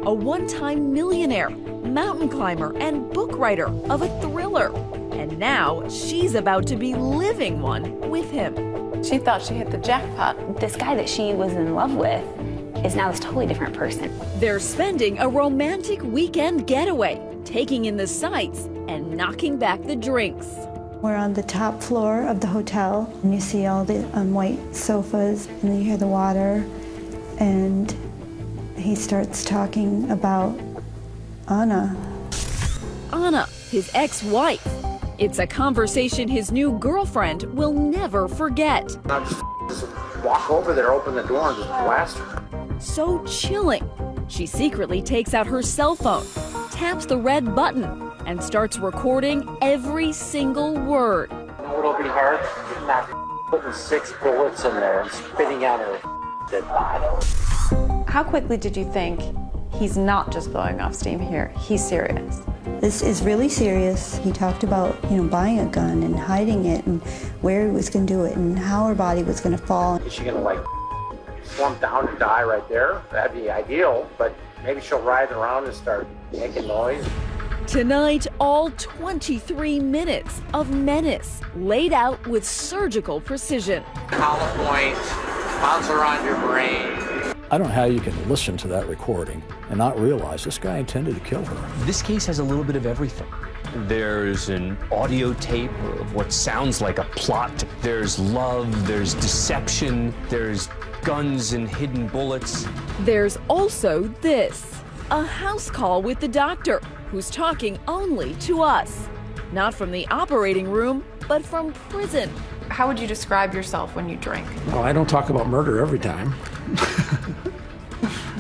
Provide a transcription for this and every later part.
a one-time millionaire, mountain climber, and book writer of a thriller. And now she's about to be living one with him. She thought she hit the jackpot. This guy that she was in love with is now this totally different person. They're spending a romantic weekend getaway, taking in the sights and knocking back the drinks. We're on the top floor of the hotel, and you see all the white sofas, and then you hear the water, and he starts talking about Anna. Anna, his ex-wife. It's a conversation his new girlfriend will never forget. Just walk over there, open the door, and just blast her. So chilling. She secretly takes out her cell phone, taps the red button, and starts recording every single word. It'll be hard not putting 6 bullets in there and spitting out her dead body. How quickly did you think he's not just blowing off steam here, he's serious? This is really serious. He talked about, buying a gun and hiding it and where he was going to do it and how her body was going to fall. Is she going to slump down and die right there? That'd be ideal, but maybe she'll ride around and start making noise. Tonight, all 23 minutes of menace laid out with surgical precision. Collar point, bounce around your brain. I don't know how you can listen to that recording and not realize this guy intended to kill her. This case has a little bit of everything. There's an audio tape of what sounds like a plot. There's love, there's deception, there's guns and hidden bullets. There's also this, a house call with the doctor, who's talking only to us. Not from the operating room, but from prison. How would you describe yourself when you drink? Well, I don't talk about murder every time.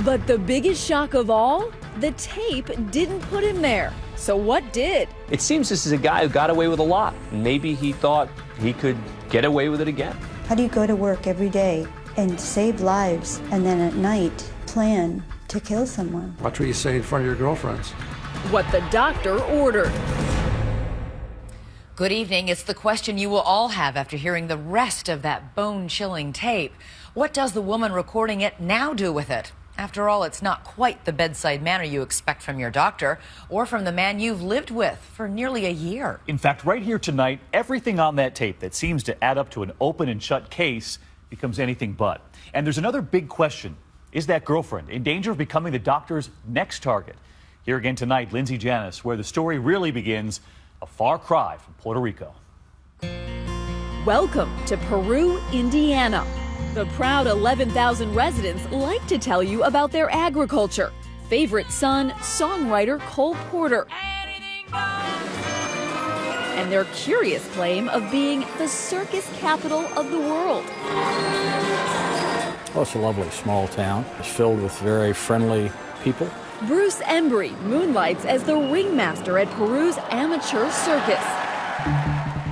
But the biggest shock of all, the tape didn't put him there. So what did? It seems this is a guy who got away with a lot. Maybe he thought he could get away with it again. How do you go to work every day and save lives and then at night plan to kill someone? Watch what you say in front of your girlfriends. What the doctor ordered. Good evening. It's the question you will all have after hearing the rest of that bone-chilling tape. What does the woman recording it now do with it? After all, it's not quite the bedside manner you expect from your doctor or from the man you've lived with for nearly a year. In fact, right here tonight, everything on that tape that seems to add up to an open and shut case becomes anything but. And there's another big question. Is that girlfriend in danger of becoming the doctor's next target? Here again tonight, Lindsay Janis, where the story really begins, a far cry from Puerto Rico. Welcome to Peru, Indiana. The proud 11,000 residents like to tell you about their agriculture. Favorite son, songwriter Cole Porter. And their curious claim of being the circus capital of the world. Well, it's a lovely small town. It's filled with very friendly people. Bruce Embry moonlights as the ringmaster at Peru's amateur circus.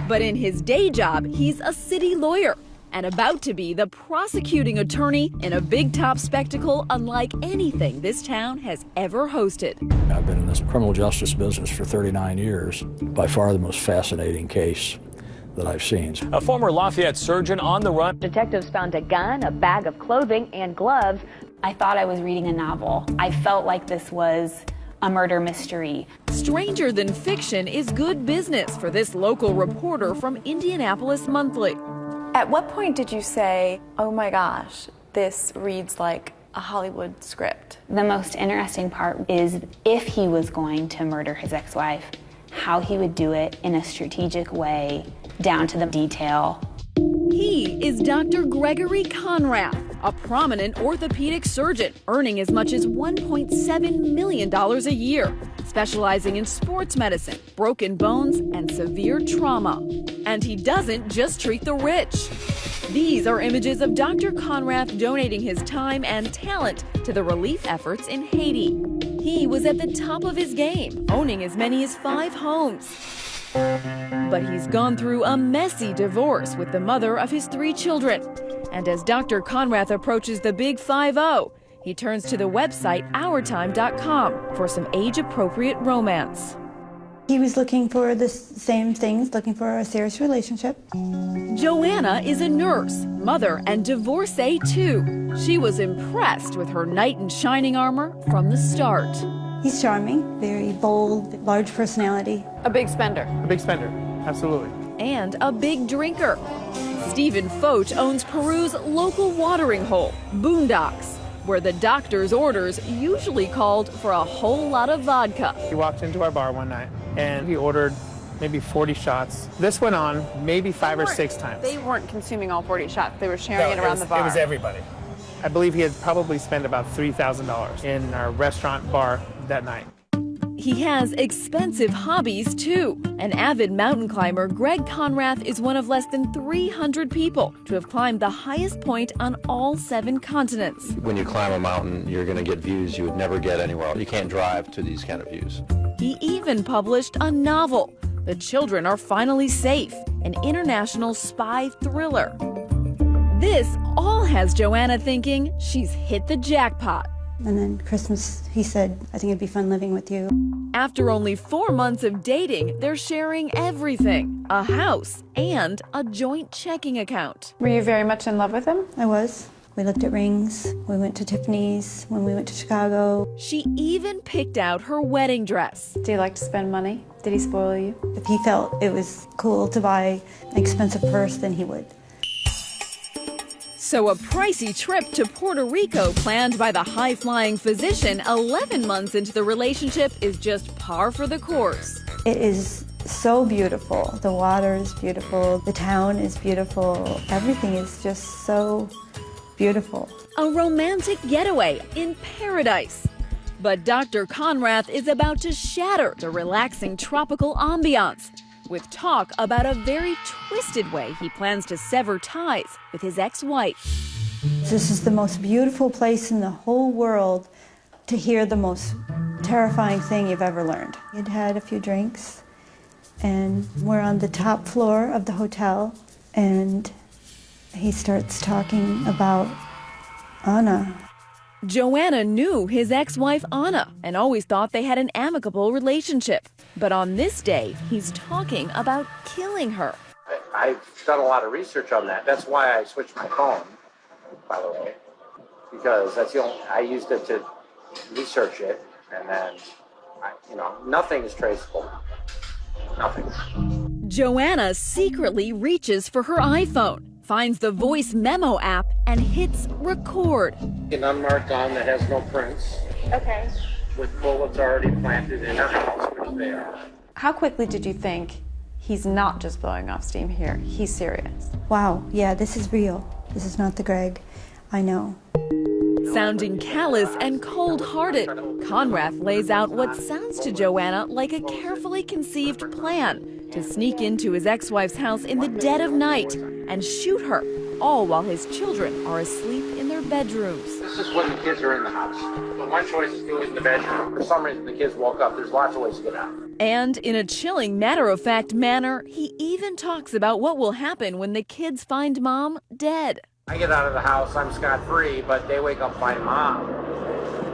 But in his day job, he's a city lawyer and about to be the prosecuting attorney in a big top spectacle unlike anything this town has ever hosted. I've been in this criminal justice business for 39 years. By far the most fascinating case that I've seen. A former Lafayette surgeon on the run. Detectives found a gun, a bag of clothing, and gloves. I thought I was reading a novel. I felt like this was a murder mystery. Stranger than fiction is good business for this local reporter from Indianapolis Monthly. At what point did you say, oh my gosh, this reads like a Hollywood script? The most interesting part is if he was going to murder his ex-wife, how he would do it in a strategic way, down to the detail. He is Dr. Gregory Conrath, a prominent orthopedic surgeon earning as much as $1.7 million a year, specializing in sports medicine, broken bones, and severe trauma. And he doesn't just treat the rich. These are images of Dr. Conrath donating his time and talent to the relief efforts in Haiti. He was at the top of his game, owning as many as 5 homes. But he's gone through a messy divorce with the mother of his 3 children. And as Dr. Conrath approaches the big 5-0, he turns to the website OurTime.com for some age-appropriate romance. He was looking for the same things, looking for a serious relationship. Joanna is a nurse, mother, and divorcee too. She was impressed with her knight in shining armor from the start. He's charming, very bold, large personality. A big spender. A big spender, absolutely. And a big drinker. Stephen Foch owns Peru's local watering hole, Boondocks, where the doctor's orders usually called for a whole lot of vodka. He walked into our bar one night and he ordered maybe 40 shots. This went on maybe 5 or 6 times. They weren't consuming all 40 shots. They were sharing it around the bar. It was everybody. I believe he had probably spent about $3,000 in our restaurant bar that night. He has expensive hobbies, too. An avid mountain climber, Greg Conrath is one of less than 300 people to have climbed the highest point on all 7 continents. When you climb a mountain, you're going to get views you would never get anywhere else. You can't drive to these kind of views. He even published a novel, The Children Are Finally Safe, an international spy thriller. This all has Joanna thinking she's hit the jackpot. And then Christmas, he said, I think it'd be fun living with you. After only 4 months of dating, they're sharing everything, a house and a joint checking account. Were you very much in love with him? I was. We looked at rings. We went to Tiffany's when we went to Chicago. She even picked out her wedding dress. Do you like to spend money? Did he spoil you? If he felt it was cool to buy an expensive purse, then he would. So a pricey trip to Puerto Rico planned by the high-flying physician 11 months into the relationship is just par for the course. It is so beautiful. The water is beautiful. The town is beautiful. Everything is just so beautiful. A romantic getaway in paradise. But Dr. Conrath is about to shatter the relaxing tropical ambiance with talk about a very twisted way he plans to sever ties with his ex-wife. This is the most beautiful place in the whole world to hear the most terrifying thing you've ever learned. He'd had a few drinks, and we're on the top floor of the hotel, and he starts talking about Anna. Joanna knew his ex-wife Anna and always thought they had an amicable relationship. But on this day, he's talking about killing her. I've done a lot of research on that. That's why I switched my phone, by the way, because that's the only, I used it to research it, and then, nothing is traceable. Nothing. Joanna secretly reaches for her iPhone, finds the voice memo app, and hits record. An unmarked gun that has no prints. Okay. With bullets already planted in her house, which they are. How quickly did you think he's not just blowing off steam here? He's serious. Wow, yeah, this is real. This is not the Greg I know. Sounding callous and cold-hearted, Conrath lays out what sounds to Joanna like a carefully conceived plan to sneak into his ex-wife's house in the dead of night and shoot her, all while his children are asleep in their bedrooms. This is when the kids are in the house. But one choice is to go in the bedroom. For some reason, the kids woke up. There's lots of ways to get out. And in a chilling, matter-of-fact manner, he even talks about what will happen when the kids find Mom dead. I get out of the house, I'm scot-free, but they wake up find Mom.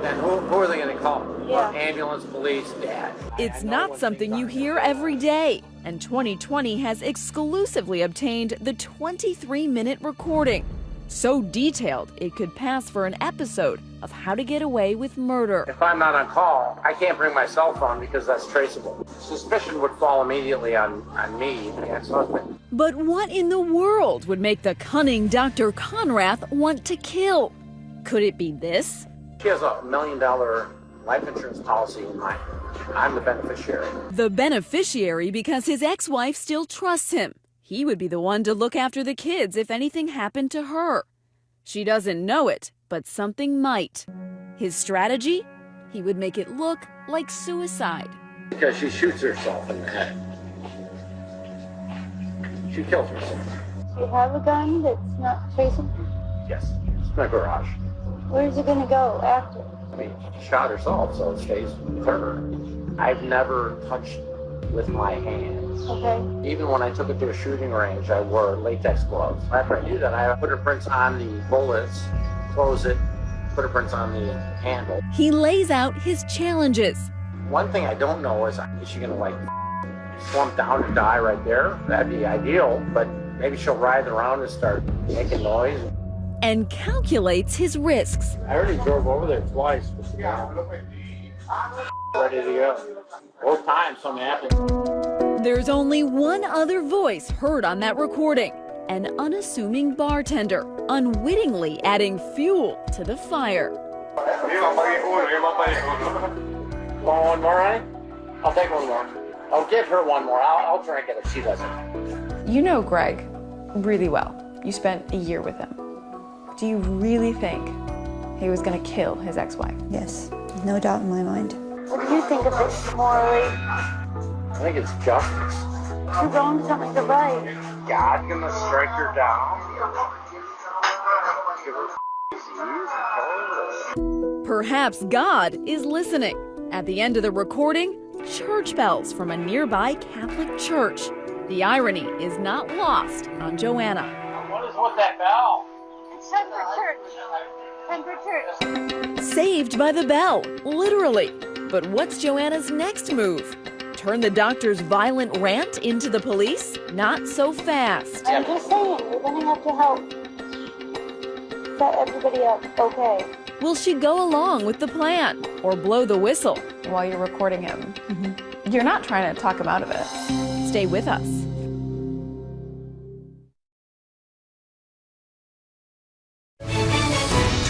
Then who are they going to call? Yeah. Ambulance, police, Dad. It's not something you hear every day, and 2020 has exclusively obtained the 23-minute recording. So detailed, it could pass for an episode of How to Get Away with Murder. If I'm not on call, I can't bring my cell phone because that's traceable. Suspicion would fall immediately on me, the ex-husband. But what in the world would make the cunning Dr. Conrath want to kill? Could it be this? She has $1 million life insurance policy in mind. I'm the beneficiary. The beneficiary because his ex-wife still trusts him. He would be the one to look after the kids if anything happened to her. She doesn't know it, but something might. His strategy? He would make it look like suicide. Because she shoots herself in the head. She kills herself. Do you have a gun that's not traceable? Yes, it's in the garage. Where's it going to go after? I mean, she shot herself, so it stays with her. I've never touched with my hands. Okay. Even when I took it to a shooting range, I wore latex gloves. After I knew that, I put her prints on the bullets, close it, put her prints on the handle. He lays out his challenges. One thing I don't know is she going to slump down and die right there. That'd be ideal, but maybe she'll writhe around and start making noise. And calculates his risks. I already drove over there twice. Ready to go. Both times something happened. There's only one other voice heard on that recording. An unassuming bartender, unwittingly adding fuel to the fire. Want one more, honey? I'll take one more. I'll give her one more. I'll drink it if she doesn't. You know Greg really well. You spent a year with him. Do you really think he was going to kill his ex-wife? Yes, no doubt in my mind. What do you think of it morally? I think it's justice. Two wrongs don't make a right. God's gonna strike her down. Give her disease and kill her. Perhaps God is listening. At the end of the recording, church bells from a nearby Catholic church. The irony is not lost on Joanna. What is with that bell? It's time for church. Time for church. Saved by the bell, literally. But what's Joanna's next move? Turn the doctor's violent rant into the police? Not so fast. I'm just saying, you're gonna have to help set everybody up, okay? Will she go along with the plan or blow the whistle? While you're recording him, you're not trying to talk him out of it. Stay with us.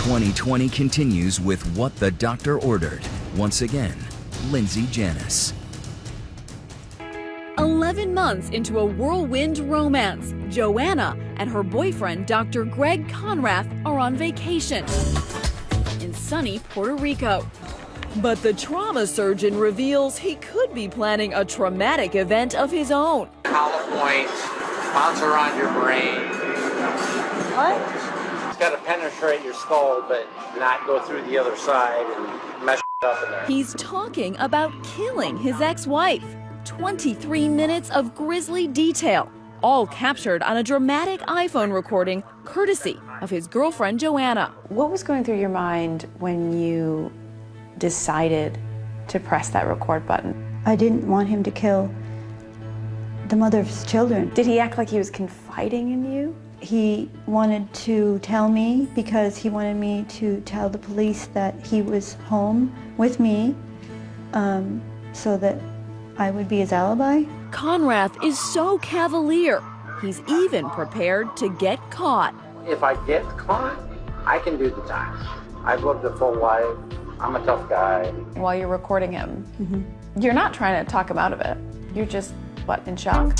"2020 continues with What the Doctor Ordered. Once again, Lindsay Janis. 11 months into a whirlwind romance, Joanna and her boyfriend, Dr. Greg Conrath, are on vacation in sunny Puerto Rico. But the trauma surgeon reveals he could be planning a traumatic event of his own. Hollow points, bounce around your brain. What? It's got to penetrate your skull, but not go through the other side and mess up in there. He's talking about killing his ex-wife. 23 minutes of grisly detail, all captured on a dramatic iPhone recording courtesy of his girlfriend Joanna. What was going through your mind when you decided to press that record button? I didn't want him to kill the mother of his children. Did he act like he was confiding in you? He wanted to tell me because he wanted me to tell the police that he was home with me so that I would be his alibi. Conrath is so cavalier, he's even prepared to get caught. If I get caught, I can do the time. I've lived a full life. I'm a tough guy. While you're recording him, you're not trying to talk him out of it. You're just, what, in shock?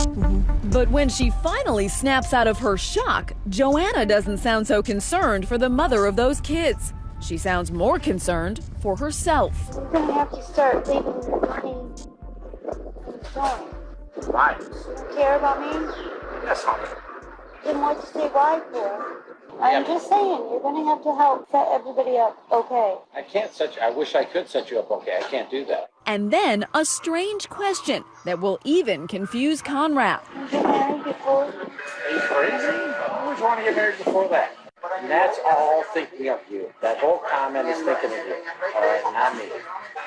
But when she finally snaps out of her shock, Joanna doesn't sound so concerned for the mother of those kids. She sounds more concerned for herself. You're gonna have to start leaving money. Why? You care about me? Yes, honey. Then what to say why for? I'm just saying, you're gonna have to help set everybody up, okay? I can't set you. I wish I could set you up okay. I can't do that. And then a strange question that will even confuse Conrath. Get married before? Are you crazy? I always want to get married before that. And that's all thinking of you. That whole comment is thinking of you. All right, not me.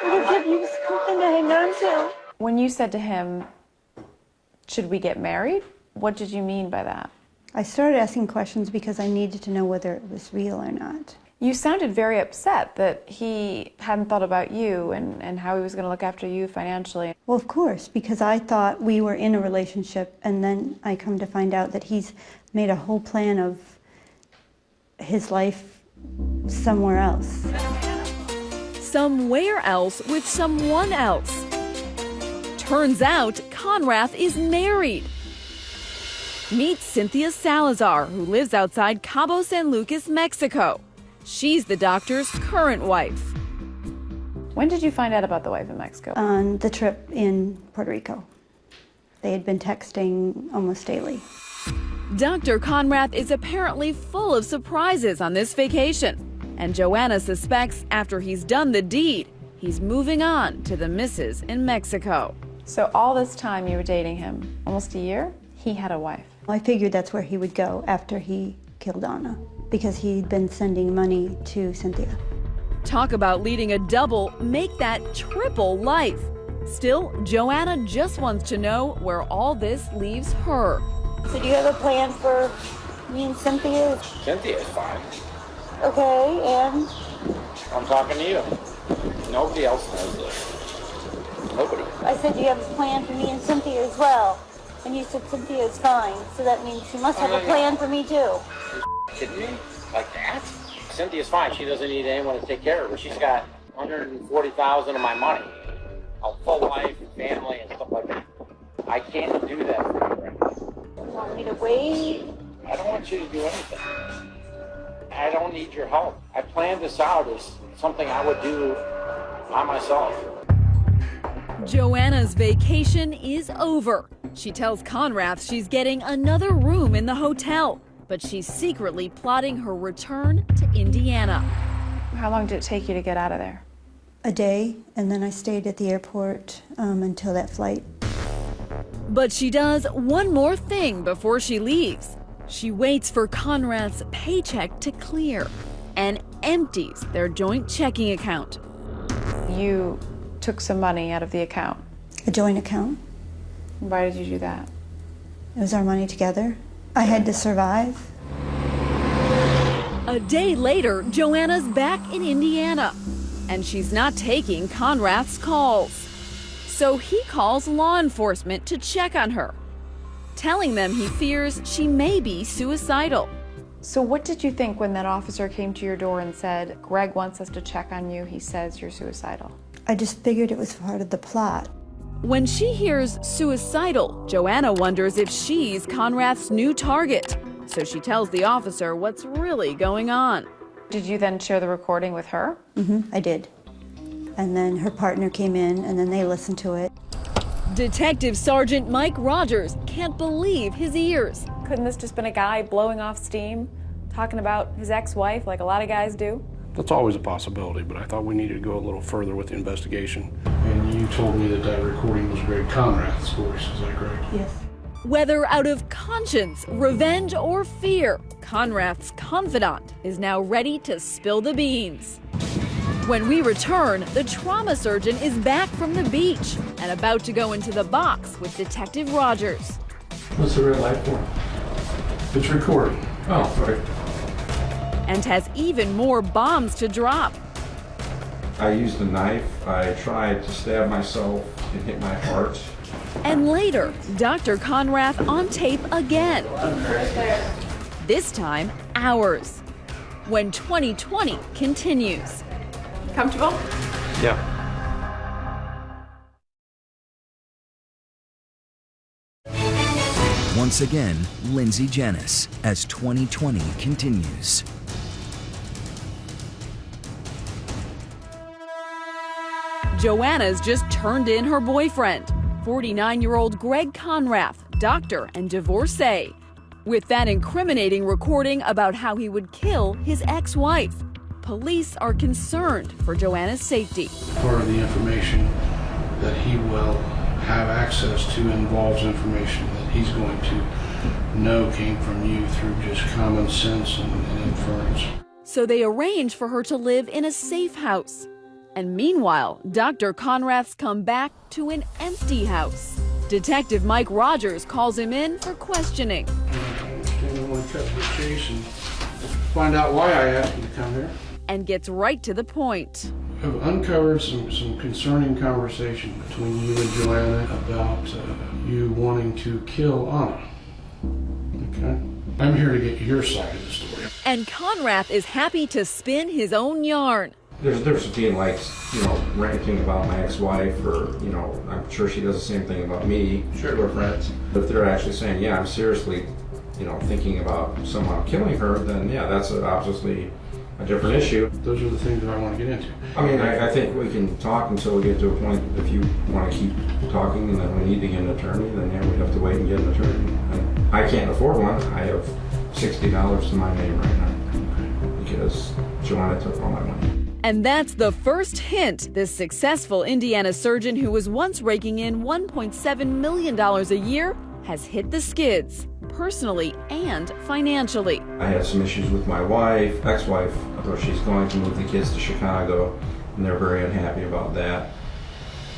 It'll give you something to hang on to. When you said to him, should we get married? What did you mean by that? I started asking questions because I needed to know whether it was real or not. You sounded very upset that he hadn't thought about you and how he was going to look after you financially. Well, of course, because I thought we were in a relationship, and then I come to find out that he's made a whole plan of his life somewhere else. Somewhere else with someone else. Turns out Conrath is married. Meet Cynthia Salazar, who lives outside Cabo San Lucas, Mexico. She's the doctor's current wife. When did you find out about the wife in Mexico? On the trip in Puerto Rico. They had been texting almost daily. Dr. Conrath is apparently full of surprises on this vacation, and Joanna suspects after he's done the deed, he's moving on to the missus in Mexico. So all this time you were dating him, almost a year, he had a wife. I figured that's where he would go after he killed Anna, because he'd been sending money to Cynthia. Talk about leading a double, make that triple life. Still, Joanna just wants to know where all this leaves her. So do you have a plan for me and Cynthia? Cynthia's fine. Okay, and? I'm talking to you. Nobody else knows this. Nobody. I said, do you have a plan for me and Cynthia as well? And you said Cynthia is fine, so that means you must have a plan for me too. You kidding me? Like that? Cynthia's fine. She doesn't need anyone to take care of her. She's got $140,000 of my money. A full life and family and stuff like that. I can't do that for you right now. You want me to wait? I don't want you to do anything. I don't need your help. I planned this out as something I would do by myself. Joanna's vacation is over. She tells Conrath she's getting another room in the hotel, but she's secretly plotting her return to Indiana. How long did it take you to get out of there? A day, and then I stayed at the airport until that flight. But she does one more thing before she leaves. She waits for Conrath's paycheck to clear and empties their joint checking account. You took some money out of the account. A joint account. Why did you do that? It was our money together. I had to survive. A day later, Joanna's back in Indiana, and she's not taking Conrath's calls. So he calls law enforcement to check on her, telling them he fears she may be suicidal. So what did you think when that officer came to your door and said, Greg wants us to check on you, he says you're suicidal? I just figured it was part of the plot. When she hears suicidal, Joanna wonders if she's Conrath's new target. So she tells the officer what's really going on. Did you then share the recording with her? I did. And then her partner came in, and then they listened to it. Detective Sergeant Mike Rogers can't believe his ears. Couldn't this just been a guy blowing off steam, talking about his ex-wife like a lot of guys do? That's always a possibility, but I thought we needed to go a little further with the investigation. And you told me that that recording was Greg Conrath's voice, is that correct? Yes. Whether out of conscience, revenge, or fear, Conrath's confidant is now ready to spill the beans. When we return, the trauma surgeon is back from the beach and about to go into the box with Detective Rogers. What's the red light for? It's recording. Oh, right. And has even more bombs to drop. I used a knife. I tried to stab myself and hit my heart. And later, Dr. Conrath on tape again. This time, hours. When 2020 continues. Comfortable? Yeah. Once again, Lindsay Janis as 2020 continues. Joanna's just turned in her boyfriend, 49-year-old Greg Conrath, doctor and divorcee, with that incriminating recording about how he would kill his ex-wife. Police are concerned for Joanna's safety. Part of the information that he will have access to involves information that he's going to know came from you through just common sense and inference. So they arrange for her to live in a safe house. And meanwhile, Dr. Conrath's come back to an empty house. Detective Mike Rogers calls him in for questioning. I want to cut to the chase and find out why I asked you to come here. And gets right to the point. I've uncovered some concerning conversation between you and Joanna about you wanting to kill Anna. Okay? I'm here to get your side of the story. And Conrath is happy to spin his own yarn. There's a difference between, like, ranting about my ex-wife, or, I'm sure she does the same thing about me. Sure, we're friends. But if they're actually saying, yeah, I'm seriously, thinking about somehow killing her, then yeah, that's obviously a different issue. Those are the things that I want to get into. I mean, I think we can talk until we get to a point. If you want to keep talking and then we need to get an attorney, then yeah, we have to wait and get an attorney. And I can't afford one. I have $60 to my name right now because Joanna took all my money. And that's the first hint this successful Indiana surgeon who was once raking in $1.7 million a year has hit the skids, personally and financially. I had some issues with my ex-wife, so she's going to move the kids to Chicago, and they're very unhappy about that.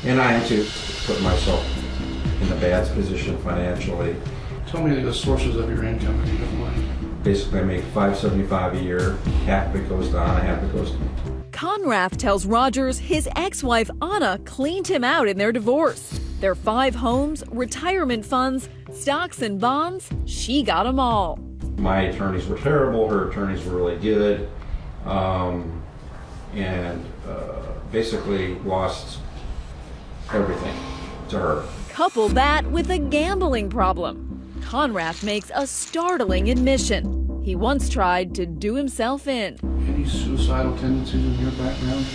And I am too, put myself in a bad position financially. Tell me the sources of your income if you don't mind. Basically, I make $575 a year. Half of it goes to Anna, half of it goes to me. Conrath tells Rogers his ex-wife Anna cleaned him out in their divorce. Their 5 homes, retirement funds, stocks and bonds, she got them all. My attorneys were terrible, her attorneys were really good, and basically lost everything to her. Couple that with a gambling problem. Conrath makes a startling admission. He once tried to do himself in. Any suicidal tendencies in your background?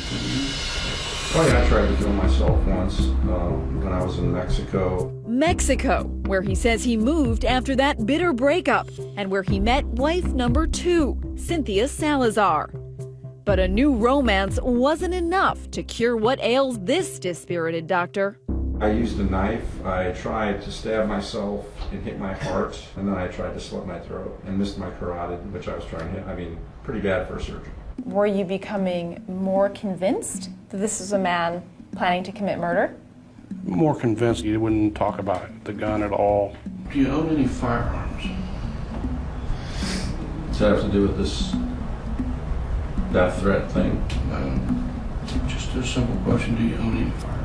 Oh yeah, I tried to kill myself once when I was in Mexico. Mexico, where he says he moved after that bitter breakup and where he met wife number 2, Cynthia Salazar. But a new romance wasn't enough to cure what ails this dispirited doctor. I used a knife. I tried to stab myself and hit my heart, and then I tried to slit my throat and missed my carotid, which I was trying to hit. I mean, pretty bad for a surgeon. Were you becoming more convinced that this was a man planning to commit murder? More convinced you wouldn't talk about the gun at all. Do you own any firearms? Does that have to do with this death threat thing? Just a simple question, do you own any firearms?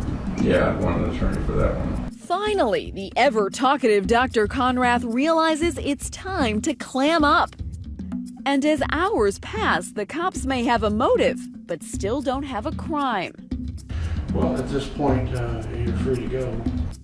Yeah, I want an attorney for that one. Finally, the ever-talkative Dr. Conrath realizes it's time to clam up. And as hours pass, the cops may have a motive, but still don't have a crime. Well, at this point, you're free to go.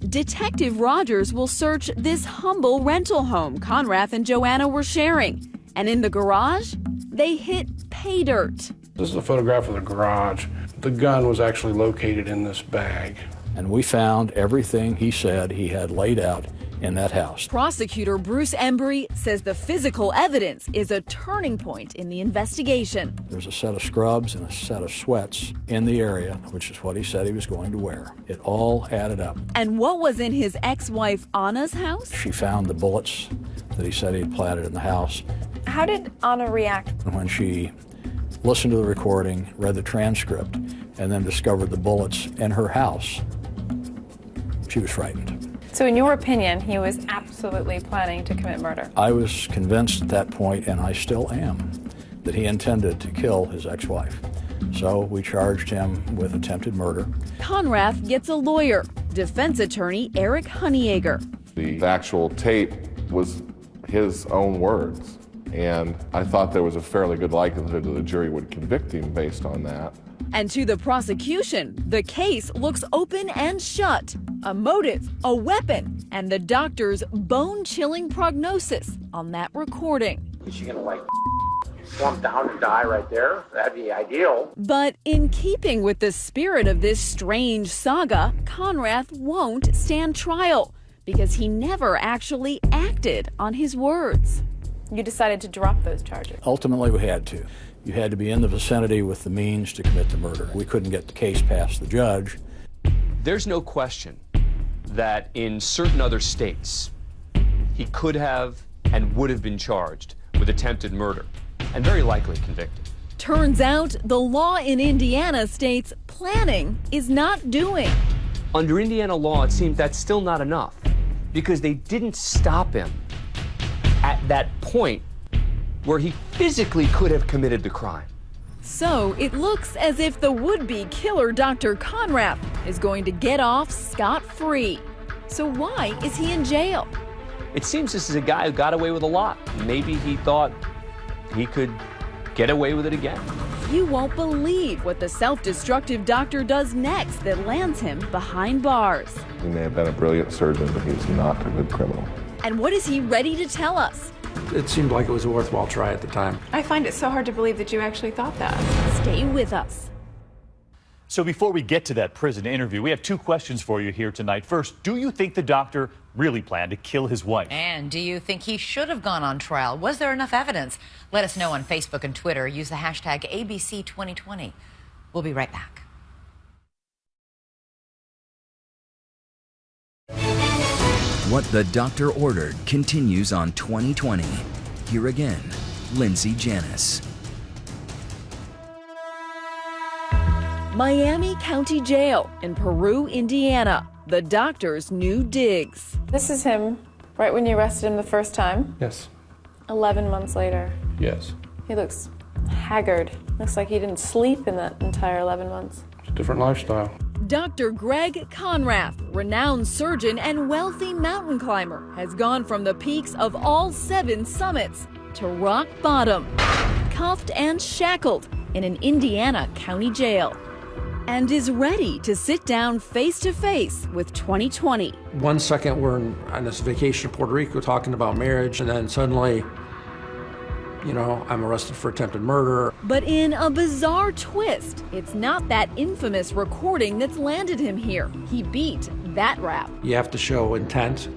Detective Rogers will search this humble rental home Conrath and Joanna were sharing. And in the garage, they hit pay dirt. This is a photograph of the garage. The gun was actually located in this bag. And we found everything he said he had laid out in that house. Prosecutor Bruce Embry says the physical evidence is a turning point in the investigation. There's a set of scrubs and a set of sweats in the area, which is what he said he was going to wear. It all added up. And what was in his ex-wife Anna's house? She found the bullets that he said he had planted in the house. How did Anna react? When she listened to the recording, read the transcript, and then discovered the bullets in her house, she was frightened. So in your opinion, he was absolutely planning to commit murder? I was convinced at that point, and I still am, that he intended to kill his ex-wife. So we charged him with attempted murder. Conrath gets a lawyer, defense attorney Eric Honeyegger. The actual tape was his own words, and I thought there was a fairly good likelihood that the jury would convict him based on that. And to the prosecution, the case looks open and shut. A motive, a weapon, and the doctor's bone-chilling prognosis on that recording. Is she gonna like slump down and die right there? That'd be ideal. But in keeping with the spirit of this strange saga, Conrath won't stand trial because he never actually acted on his words. You decided to drop those charges? Ultimately, we had to. You had to be in the vicinity with the means to commit the murder. We couldn't get the case past the judge. There's no question that in certain other states, he could have and would have been charged with attempted murder and very likely convicted. Turns out the law in Indiana states planning is not doing. Under Indiana law, it seems that's still not enough because they didn't stop him at that point where he physically could have committed the crime. So it looks as if the would-be killer Dr. Conrath is going to get off scot-free. So why is he in jail? It seems this is a guy who got away with a lot. Maybe he thought he could get away with it again. You won't believe what the self-destructive doctor does next that lands him behind bars. He may have been a brilliant surgeon, but he's not a good criminal. And what is he ready to tell us? It seemed like it was a worthwhile try at the time. I find it so hard to believe that you actually thought that. Stay with us. So before we get to that prison interview, we have 2 questions for you here tonight. First, do you think the doctor really planned to kill his wife? And do you think he should have gone on trial? Was there enough evidence? Let us know on Facebook and Twitter. Use the hashtag ABC2020. We'll be right back. What the Doctor Ordered continues on 2020. Here again, Lindsay Janis. Miami County Jail in Peru, Indiana. The doctor's new digs. This is him right when you arrested him the first time. Yes. 11 months later. Yes. He looks haggard. Looks like he didn't sleep in that entire 11 months. It's a different lifestyle. Dr. Greg Conrath, renowned surgeon and wealthy mountain climber, has gone from the peaks of all 7 summits to rock bottom, cuffed and shackled in an Indiana county jail, and is ready to sit down face to face with 2020. 1 second we're on this vacation in Puerto Rico talking about marriage, and then suddenly, you know, I'm arrested for attempted murder. But in a bizarre twist, it's not that infamous recording that's landed him here. He beat that rap. You have to show intent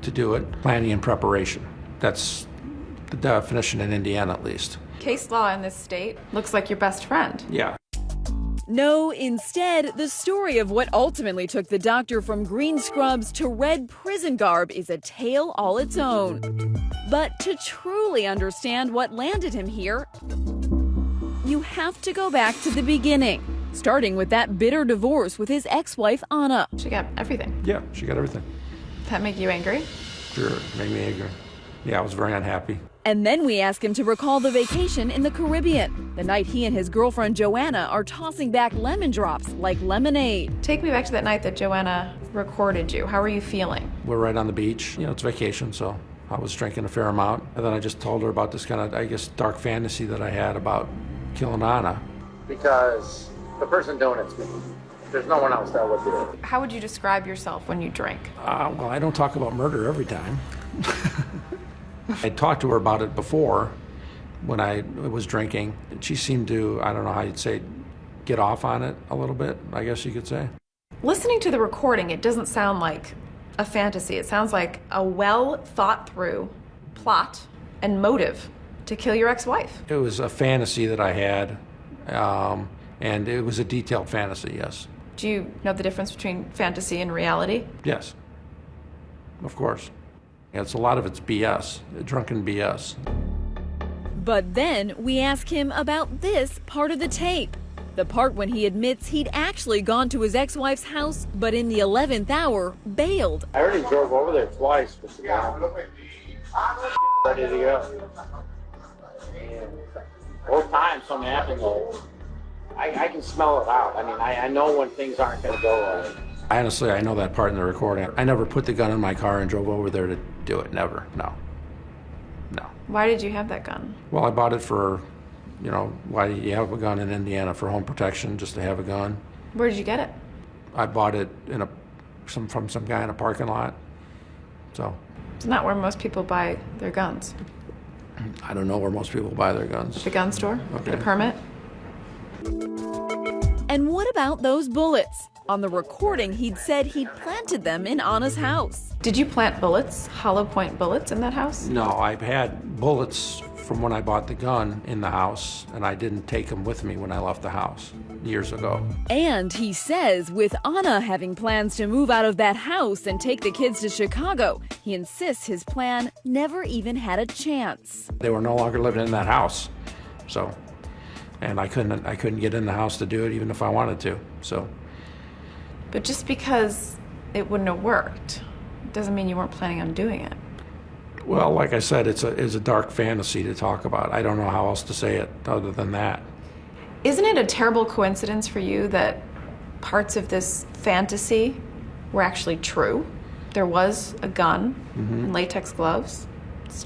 to do it, planning and preparation. That's the definition in Indiana, at least. Case law in this state looks like your best friend. Yeah. No, instead, the story of what ultimately took the doctor from green scrubs to red prison garb is a tale all its own. But to truly understand what landed him here, you have to go back to the beginning, starting with that bitter divorce with his ex-wife, Anna. She got everything. Yeah, she got everything. That make you angry? Sure, made me angry. Yeah, I was very unhappy. And then we ask him to recall the vacation in the Caribbean, the night he and his girlfriend Joanna are tossing back lemon drops like lemonade. Take me back to that night that Joanna recorded you. How were you feeling? We're right on the beach. You know, it's vacation, so I was drinking a fair amount. And then I just told her about this kind of, I guess, dark fantasy that I had about killing Anna. Because the person doing it's me. There's no one else that would do it. How would you describe yourself when you drink? Well, I don't talk about murder every time. I talked to her about it before when I was drinking. She seemed to, I don't know how you'd say, get off on it a little bit, I guess you could say. Listening to the recording, it doesn't sound like a fantasy. It sounds like a well thought through plot and motive to kill your ex-wife. It was a fantasy that I had, and it was a detailed fantasy, yes. Do you know the difference between fantasy and reality? Yes, of course. It's a lot of it's BS, drunken BS. But then we ask him about this part of the tape. The part when he admits he'd actually gone to his ex-wife's house, but in the 11th hour, bailed. I already drove over there twice with the guy. Ready to go. And both times something happened, I can smell it out. I mean, I know when things aren't going to go right. Honestly, I know that part in the recording. I never put the gun in my car and drove over there to do it. Never. No. No. Why did you have that gun? Well, I bought it for, you know, why do you have a gun in Indiana? For home protection, just to have a gun. Where did you get it? I bought it in from some guy in a parking lot. So. It's not where most people buy their guns. I don't know where most people buy their guns. At the gun store? Okay. Get a permit? And what about those bullets? On the recording, he'd said he'd planted them in Anna's house. Did you plant bullets, hollow point bullets, in that house? No, I've had bullets from when I bought the gun in the house, and I didn't take them with me when I left the house years ago. And he says with Anna having plans to move out of that house and take the kids to Chicago, he insists his plan never even had a chance. They were no longer living in that house, so, and I couldn't get in the house to do it even if I wanted to, so. But just because it wouldn't have worked doesn't mean you weren't planning on doing it. Well, like I said, it's a dark fantasy to talk about. I don't know how else to say it other than that. Isn't it a terrible coincidence for you that parts of this fantasy were actually true? There was a gun and latex gloves,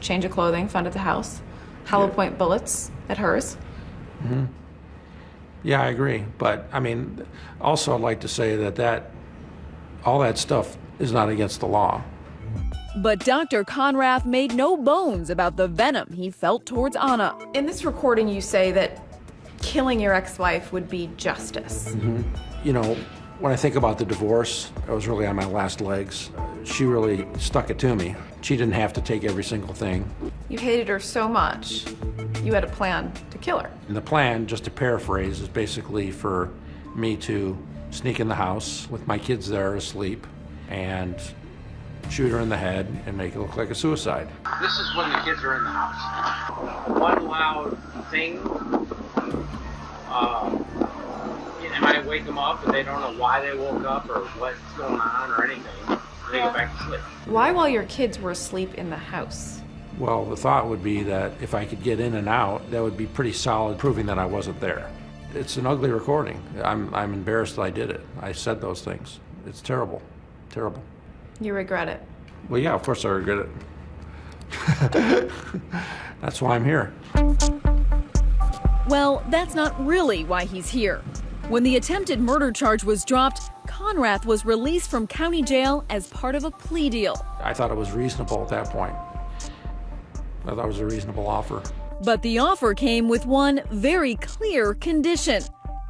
change of clothing found at the house, hollow point bullets at hers. Mm-hmm. Yeah, I agree. But, I mean, also I'd like to say that all that stuff is not against the law. But Dr. Conrath made no bones about the venom he felt towards Anna. In this recording, you say that killing your ex-wife would be justice. Mm-hmm. You know, when I think about the divorce, I was really on my last legs. She really stuck it to me. She didn't have to take every single thing. You hated her so much, you had a plan to kill her. And the plan, just to paraphrase, is basically for me to sneak in the house with my kids there asleep and shoot her in the head and make it look like a suicide. This is when the kids are in the house. One loud thing, They might wake them up, and they don't know why they woke up or what's going on or anything. They go back to sleep. Why, while your kids were asleep in the house? Well, the thought would be that if I could get in and out, that would be pretty solid proving that I wasn't there. It's an ugly recording. I'm embarrassed that I did it. I said those things. It's terrible. Terrible. You regret it? Well, yeah, of course I regret it. That's why I'm here. Well, that's not really why he's here. When the attempted murder charge was dropped, Conrath was released from county jail as part of a plea deal. I thought it was reasonable at that point. I thought it was a reasonable offer. But the offer came with one very clear condition: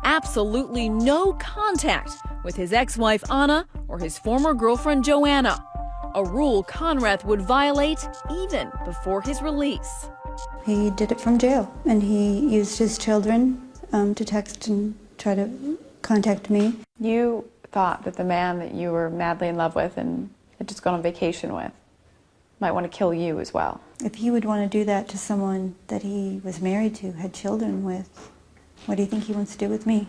absolutely no contact with his ex-wife Anna or his former girlfriend Joanna, a rule Conrath would violate even before his release. He did it from jail, and he used his children to text and try to contact me. You thought that the man that you were madly in love with and had just gone on vacation with might want to kill you as well. If he would want to do that to someone that he was married to, had children with, what do you think he wants to do with me?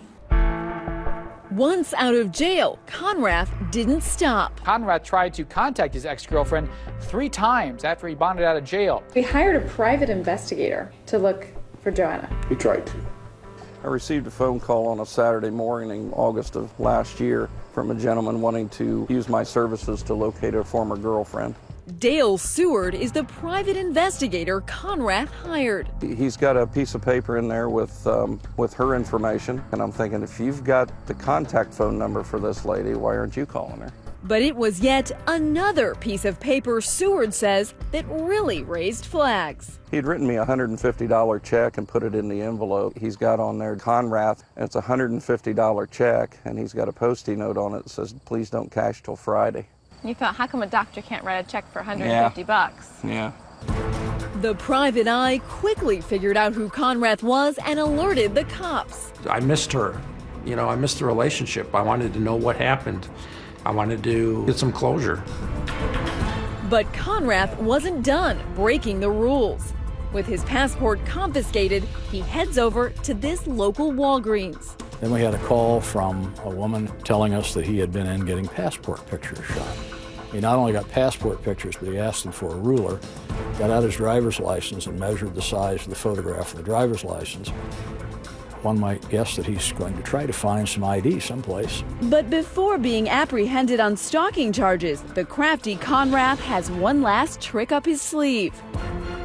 Once out of jail, Conrath didn't stop. Conrath tried to contact his ex-girlfriend 3 times after he bonded out of jail. We hired a private investigator to look for Joanna. He tried to. I received a phone call on a Saturday morning, August of last year, from a gentleman wanting to use my services to locate a former girlfriend. Dale Seward is the private investigator Conrath hired. He's got a piece of paper in there with her information, and I'm thinking, if you've got the contact phone number for this lady, why aren't you calling her? But it was yet another piece of paper, Seward says, that really raised flags. He'd written me a $150 check and put it in the envelope. He's got on there Conrath, and it's a $150 check, and he's got a Post-it note on it that says, please don't cash till Friday. You thought, how come a doctor can't write a check for $150 bucks? Yeah. The private eye quickly figured out who Conrath was and alerted the cops. I missed her. You know, I missed the relationship. I wanted to know what happened. I wanted to get some closure. But Conrath wasn't done breaking the rules. With his passport confiscated, he heads over to this local Walgreens. Then we had a call from a woman telling us that he had been in getting passport pictures shot. He not only got passport pictures, but he asked them for a ruler, got out his driver's license and measured the size of the photograph of the driver's license. One might guess that he's going to try to find some ID someplace. But before being apprehended on stalking charges, the crafty Conrath has one last trick up his sleeve.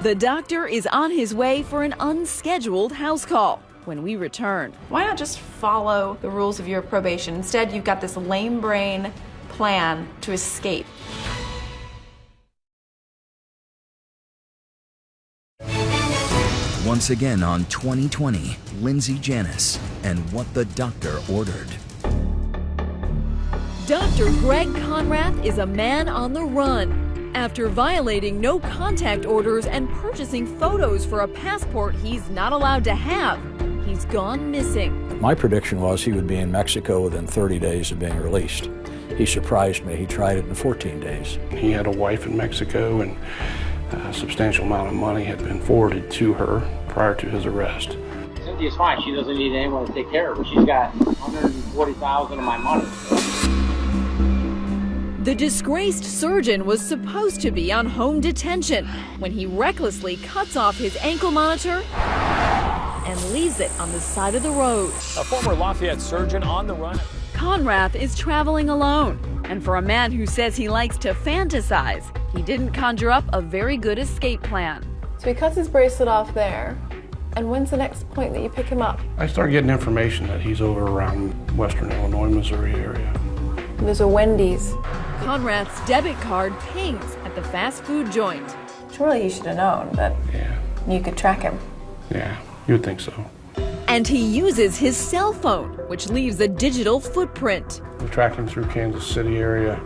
The doctor is on his way for an unscheduled house call. When we return, why not just follow the rules of your probation? Instead, you've got this lame brain plan to escape. Once again on 2020, Lindsay Janis and What the Doctor Ordered. Dr. Greg Conrath is a man on the run. After violating no contact orders and purchasing photos for a passport he's not allowed to have, he's gone missing. My prediction was he would be in Mexico within 30 days of being released. He surprised me. He tried it in 14 days. He had a wife in Mexico, and a substantial amount of money had been forwarded to her prior to his arrest. Cynthia's fine. She doesn't need anyone to take care of her. She's got $140,000 of my money. The disgraced surgeon was supposed to be on home detention when he recklessly cuts off his ankle monitor and leaves it on the side of the road. A former Lafayette surgeon on the run. Conrath is traveling alone, and for a man who says he likes to fantasize, he didn't conjure up a very good escape plan. So he cuts his bracelet off there, and when's the next point that you pick him up? I started getting information that he's over around western Illinois, Missouri area. There's a Wendy's. Conrath's debit card pings at the fast food joint. Surely you should have known that you could track him. Yeah, you would think so. And he uses his cell phone, which leaves a digital footprint. We tracked him through Kansas City area,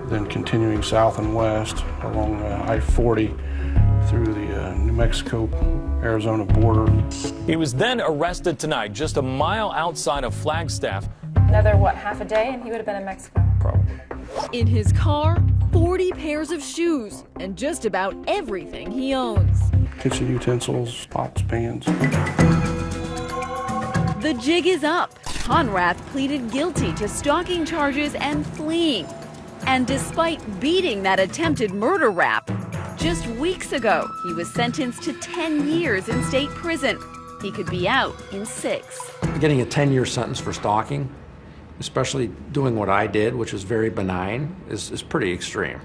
then continuing south and west along I-40 through the New Mexico-Arizona border. He was then arrested tonight, just a mile outside of Flagstaff. Another, half a day, and he would have been in Mexico? Probably. In his car, 40 pairs of shoes and just about everything he owns. Kitchen utensils, pots, pans. The jig is up. Conrath pleaded guilty to stalking charges and fleeing. And despite beating that attempted murder rap, just weeks ago, he was sentenced to 10 years in state prison. He could be out in 6. Getting a 10-year sentence for stalking, especially doing what I did, which was very benign, is pretty extreme.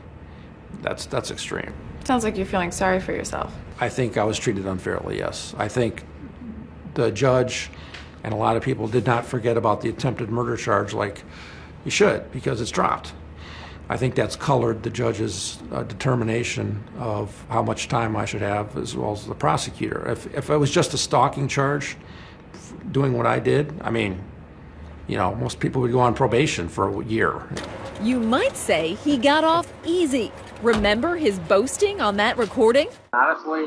That's extreme. Sounds like you're feeling sorry for yourself. I think I was treated unfairly, yes. I think the judge and a lot of people did not forget about the attempted murder charge like you should, because it's dropped. I think that's colored the judge's determination of how much time I should have, as well as the prosecutor. If it was just a stalking charge, doing what I did, I mean, you know, most people would go on probation for a year. You might say he got off easy. Remember his boasting on that recording? Honestly,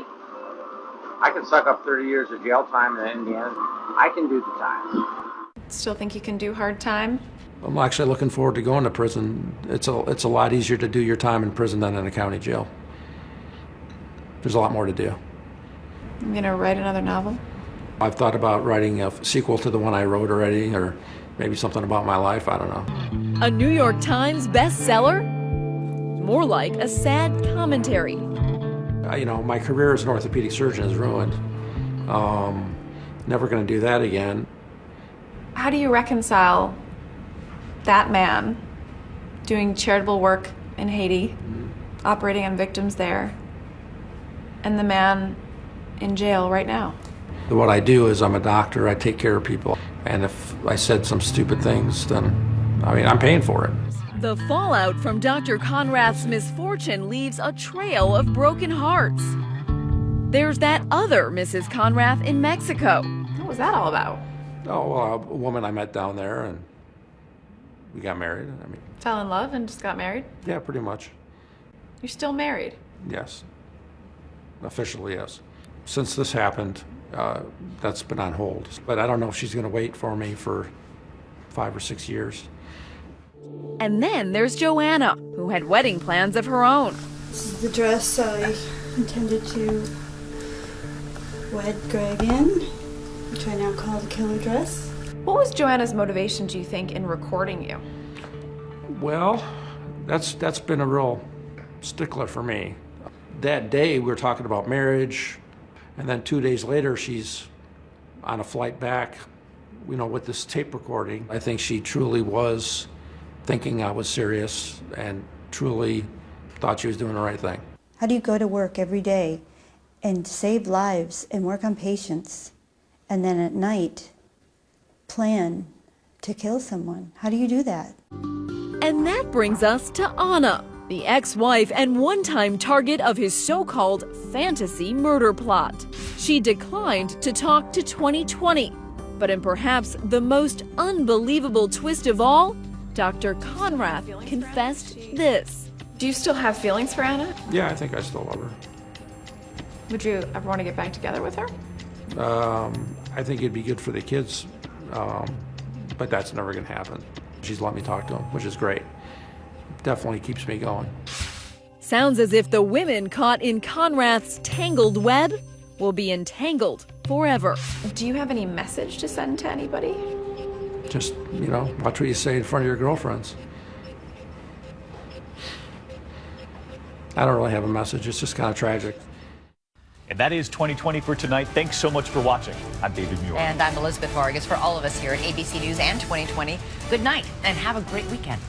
I could suck up 30 years of jail time in Indiana. I can do the time. Still think you can do hard time? I'm actually looking forward to going to prison. It's a lot easier to do your time in prison than in a county jail. There's a lot more to do. You gonna write another novel? I've thought about writing a sequel to the one I wrote already, or maybe something about my life, I don't know. A New York Times bestseller? More like a sad commentary. You know, my career as an orthopedic surgeon is ruined. Never gonna do that again. How do you reconcile that man doing charitable work in Haiti, operating on victims there, and the man in jail right now? What I do is I'm a doctor, I take care of people, and if I said some stupid things, then, I mean, I'm paying for it. The fallout from Dr. Conrath's misfortune leaves a trail of broken hearts. There's that other Mrs. Conrath in Mexico. What was that all about? Oh, well, a woman I met down there, and we got married. I mean, Fell in love and just got married? yeah, pretty much. You're still married? Yes. Officially, yes. Since this happened, that's been on hold. But I don't know if she's going to wait for me for 5 or 6 years. And then there's Joanna, who had wedding plans of her own. This is the dress I intended to wed Greg in, which I now call the killer dress. What was Joanna's motivation, do you think, in recording you? Well, that's been a real stickler for me. That day we were talking about marriage, and then 2 days later she's on a flight back, you know, with this tape recording. I think she truly was thinking I was serious and truly thought she was doing the right thing. How do you go to work every day and save lives and work on patients, and then at night plan to kill someone? How do you do that? And that brings us to Anna, the ex-wife and one-time target of his so-called fantasy murder plot. She declined to talk to 2020, but in perhaps the most unbelievable twist of all, Dr. Conrath confessed this. Do you still have feelings for Anna? Yeah, I think I still love her. Would you ever want to get back together with her? I think it'd be good for the kids, but that's never going to happen. She's let me talk to him, which is great. Definitely keeps me going. Sounds as if the women caught in Conrath's tangled web will be entangled forever. Do you have any message to send to anybody? Just, you know, watch what you say in front of your girlfriends. I don't really have a message. It's just kind of tragic. And that is 2020 for tonight. Thanks so much for watching. I'm David Muir. And I'm Elizabeth Vargas. For all of us here at ABC News and 2020, good night and have a great weekend.